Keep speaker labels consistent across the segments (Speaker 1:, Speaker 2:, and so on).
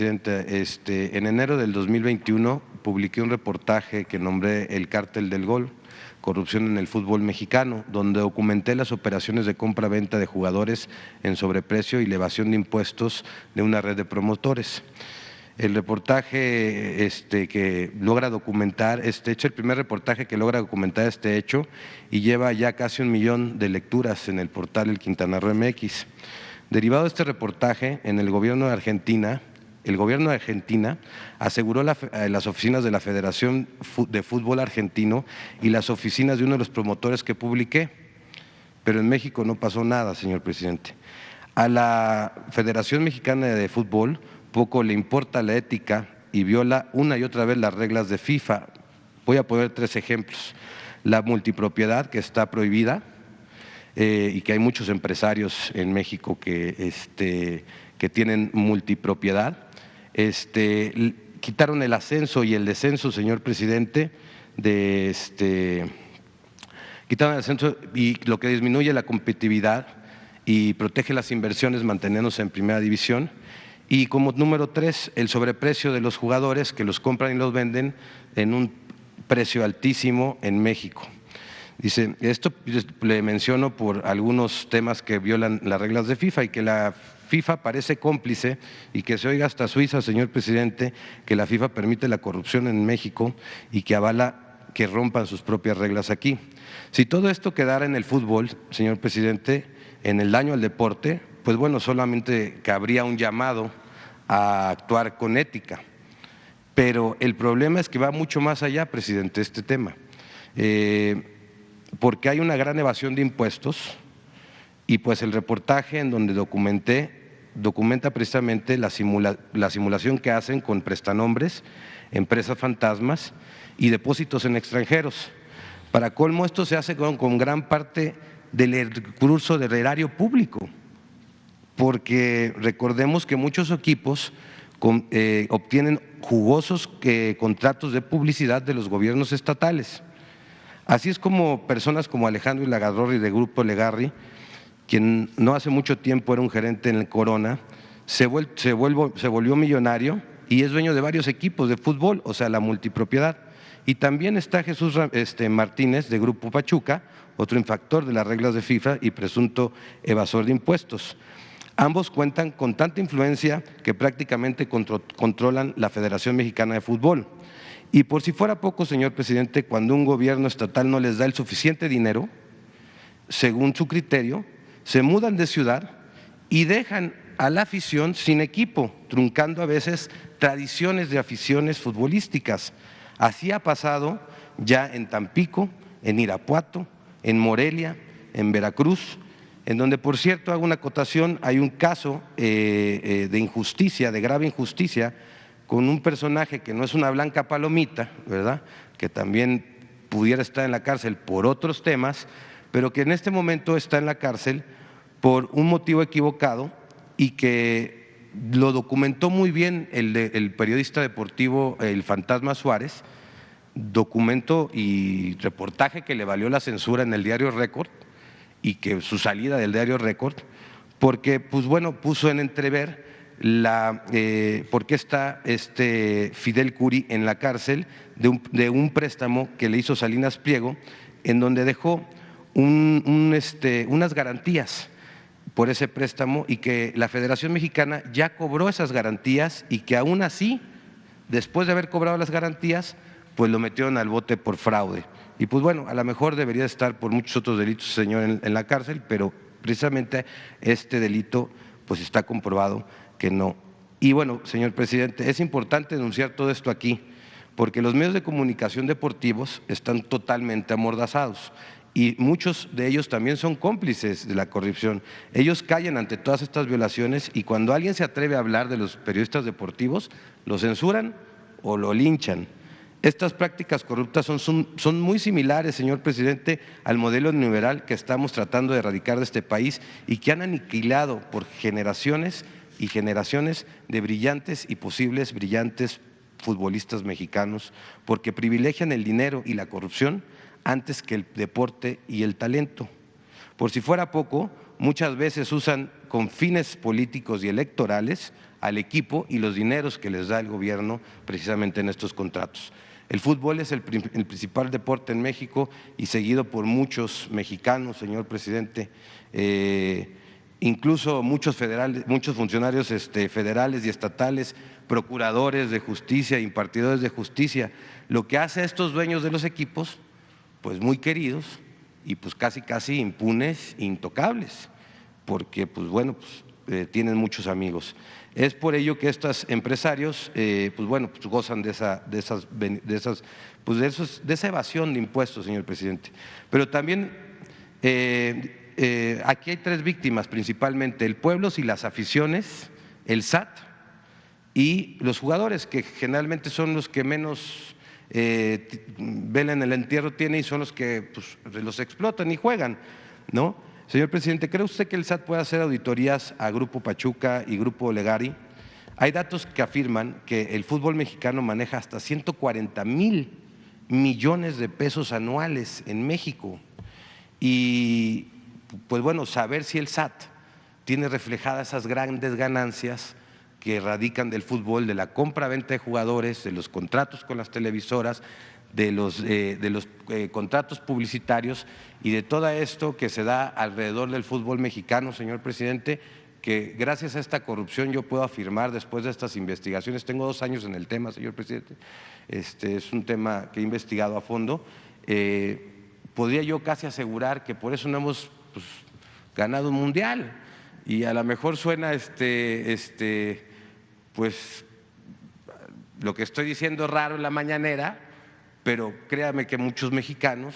Speaker 1: Presidenta, en enero del 2021 publiqué un reportaje que nombré El Cártel del Gol, corrupción en el fútbol mexicano, donde documenté las operaciones de compra-venta de jugadores en sobreprecio y elevación de impuestos de una red de promotores. El reportaje que logra documentar este hecho, el primer reportaje que logra documentar este hecho y lleva ya casi 1 millón de lecturas en el portal El Quintana Roo MX. Derivado de este reportaje, en el gobierno de Argentina aseguró las oficinas de la Federación de Fútbol Argentino y las oficinas de uno de los promotores que publiqué, pero en México no pasó nada, señor presidente. A la Federación Mexicana de Fútbol poco le importa la ética y viola una y otra vez las reglas de FIFA. Voy a poner 3 ejemplos. La multipropiedad, que está prohibida, y que hay muchos empresarios en México que tienen multipropiedad. Quitaron el ascenso y el descenso, señor presidente, quitaron el ascenso, y lo que disminuye la competitividad y protege las inversiones manteniéndose en primera división. Y como número 3, el sobreprecio de los jugadores que los compran y los venden en un precio altísimo en México. Dice, esto le menciono por algunos temas que violan las reglas de FIFA y que la FIFA parece cómplice, y que se oiga hasta Suiza, señor presidente, que la FIFA permite la corrupción en México y que avala que rompan sus propias reglas aquí. Si todo esto quedara en el fútbol, señor presidente, en el daño al deporte, pues bueno, solamente cabría un llamado a actuar con ética. Pero el problema es que va mucho más allá, presidente, este tema. Porque hay una gran evasión de impuestos, y pues el reportaje en donde documenta precisamente la simulación que hacen con prestanombres, empresas fantasmas y depósitos en extranjeros. Para colmo, esto se hace con gran parte del recurso del erario público, porque recordemos que muchos equipos obtienen jugosos contratos de publicidad de los gobiernos estatales. Así es como personas como Alejandro Ilagadorri de Grupo Legarri, quien no hace mucho tiempo era un gerente en el Corona, se volvió millonario y es dueño de varios equipos de fútbol, o sea, la multipropiedad. Y también está Jesús Martínez de Grupo Pachuca, otro infractor de las reglas de FIFA y presunto evasor de impuestos. Ambos cuentan con tanta influencia que prácticamente controlan la Federación Mexicana de Fútbol. Y por si fuera poco, señor presidente, cuando un gobierno estatal no les da el suficiente dinero, según su criterio, se mudan de ciudad y dejan a la afición sin equipo, truncando a veces tradiciones de aficiones futbolísticas. Así ha pasado ya en Tampico, en Irapuato, en Morelia, en Veracruz, en donde, por cierto, hago una acotación, hay un caso de injusticia, de grave injusticia, con un personaje que no es una blanca palomita, ¿verdad?, que también pudiera estar en la cárcel por otros temas, pero que en este momento está en la cárcel por un motivo equivocado y que lo documentó muy bien el periodista deportivo El Fantasma Suárez, documento y reportaje que le valió la censura en el diario Récord y que su salida del diario Récord, porque pues bueno, puso en entrever por qué está Fidel Curi en la cárcel de un préstamo que le hizo Salinas Pliego, en donde dejó unas garantías por ese préstamo y que la Federación Mexicana ya cobró esas garantías y que aún así, después de haber cobrado las garantías, pues lo metieron al bote por fraude. Y pues bueno, a lo mejor debería estar por muchos otros delitos, señor, en la cárcel, pero precisamente este delito pues está comprobado que no. Y bueno, señor presidente, es importante denunciar todo esto aquí, porque los medios de comunicación deportivos están totalmente amordazados y muchos de ellos también son cómplices de la corrupción. Ellos callan ante todas estas violaciones y cuando alguien se atreve a hablar de los periodistas deportivos, lo censuran o lo linchan. Estas prácticas corruptas son muy similares, señor presidente, al modelo neoliberal que estamos tratando de erradicar de este país y que han aniquilado por generaciones y generaciones de brillantes y posibles brillantes futbolistas mexicanos, porque privilegian el dinero y la corrupción antes que el deporte y el talento. Por si fuera poco, muchas veces usan con fines políticos y electorales al equipo y los dineros que les da el gobierno precisamente en estos contratos. El fútbol es el principal deporte en México y seguido por muchos mexicanos, señor presidente. Incluso muchos funcionarios federales y estatales, procuradores de justicia, impartidores de justicia, lo que hace a estos dueños de los equipos, pues muy queridos y pues casi impunes, intocables, porque pues bueno, tienen muchos amigos. Es por ello que estos empresarios, pues gozan de esa evasión de impuestos, señor presidente. Pero también aquí hay tres víctimas principalmente: el pueblo y las aficiones, el SAT y los jugadores, que generalmente son los que menos vela en el entierro tienen y son los que pues, los explotan y juegan, ¿no? Señor presidente, ¿cree usted que el SAT puede hacer auditorías a Grupo Pachuca y Grupo Legari? Hay datos que afirman que el fútbol mexicano maneja hasta 140,000 millones de pesos anuales en México. Y pues bueno, saber si el SAT tiene reflejadas esas grandes ganancias que radican del fútbol, de la compra-venta de jugadores, de los contratos con las televisoras, de los contratos publicitarios y de todo esto que se da alrededor del fútbol mexicano, señor presidente, que gracias a esta corrupción yo puedo afirmar después de estas investigaciones, tengo 2 años en el tema, señor presidente, es un tema que he investigado a fondo, podría yo casi asegurar que por eso no hemos ganado un mundial. Y a lo mejor suena pues lo que estoy diciendo raro en la mañanera, pero créame que muchos mexicanos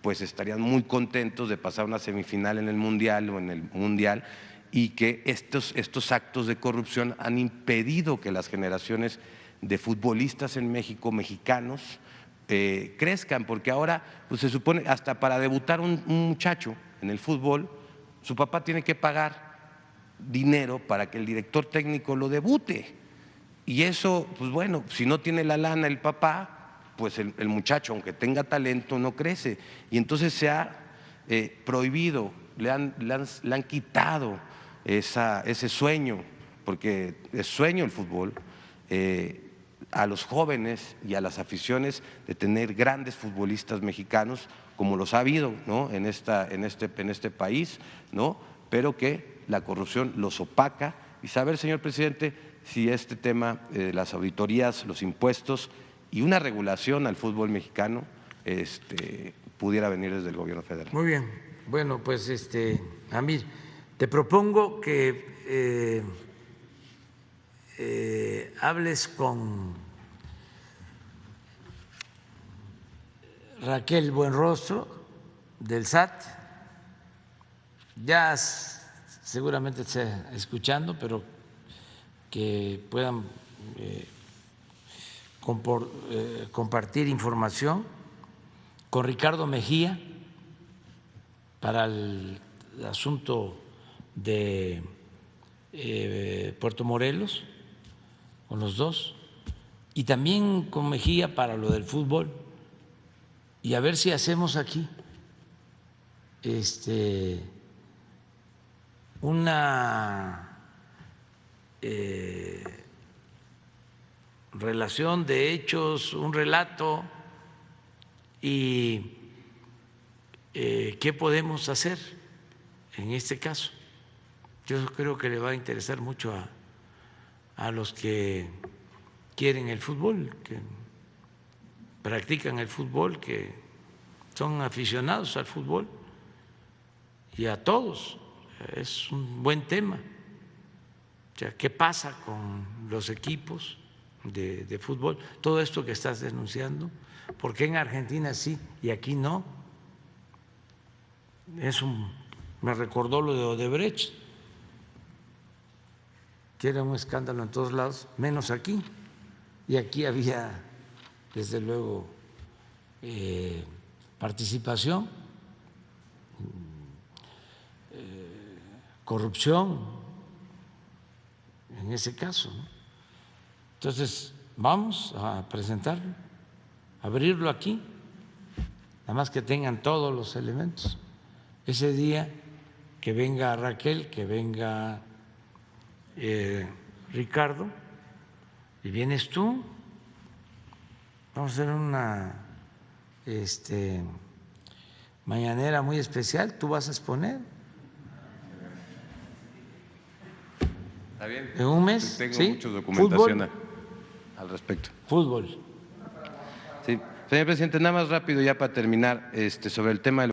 Speaker 1: pues estarían muy contentos de pasar una semifinal en el Mundial o en el Mundial, y que estos actos de corrupción han impedido que las generaciones de futbolistas en México, mexicanos, crezcan, porque ahora pues se supone hasta para debutar un muchacho en el fútbol, su papá tiene que pagar dinero para que el director técnico lo debute. Y eso, pues bueno, si no tiene la lana el papá, pues el muchacho, aunque tenga talento, no crece. Y entonces se ha prohibido, le han quitado ese sueño, porque es sueño el fútbol, a los jóvenes y a las aficiones de tener grandes futbolistas mexicanos, como los ha habido, ¿no? en este país, ¿no? Pero que la corrupción los opaca. Y saber, señor presidente, si este tema, las auditorías, los impuestos y una regulación al fútbol mexicano pudiera venir desde el gobierno federal.
Speaker 2: Muy bien. Bueno, pues Amir, te propongo que hables con Raquel Buenrostro del SAT. Ya seguramente está escuchando, pero que puedan compartir información con Ricardo Mejía para el asunto de Puerto Morelos, con los dos, y también con Mejía para lo del fútbol, y a ver si hacemos aquí una relación de hechos, un relato, y qué podemos hacer en este caso. Yo creo que le va a interesar mucho a los que quieren el fútbol, que practican el fútbol, que son aficionados al fútbol, y a todos. Es un buen tema. O sea, ¿qué pasa con los equipos de fútbol? Todo esto que estás denunciando, ¿por qué en Argentina sí y aquí no? Me recordó lo de Odebrecht, que era un escándalo en todos lados, menos aquí. Y aquí había, desde luego, participación, corrupción en ese caso, ¿no? Entonces, vamos a presentarlo, abrirlo aquí, nada más que tengan todos los elementos. Ese día que venga Raquel, que venga Ricardo, y vienes tú. Vamos a hacer una mañanera muy especial, tú vas a exponer.
Speaker 1: ¿Está bien?
Speaker 2: En un mes,
Speaker 1: tengo
Speaker 2: ¿sí?
Speaker 1: mucha documentación
Speaker 2: Fútbol.
Speaker 1: al respecto.
Speaker 2: Fútbol.
Speaker 1: Sí. Señor presidente, nada más rápido ya para terminar sobre el tema del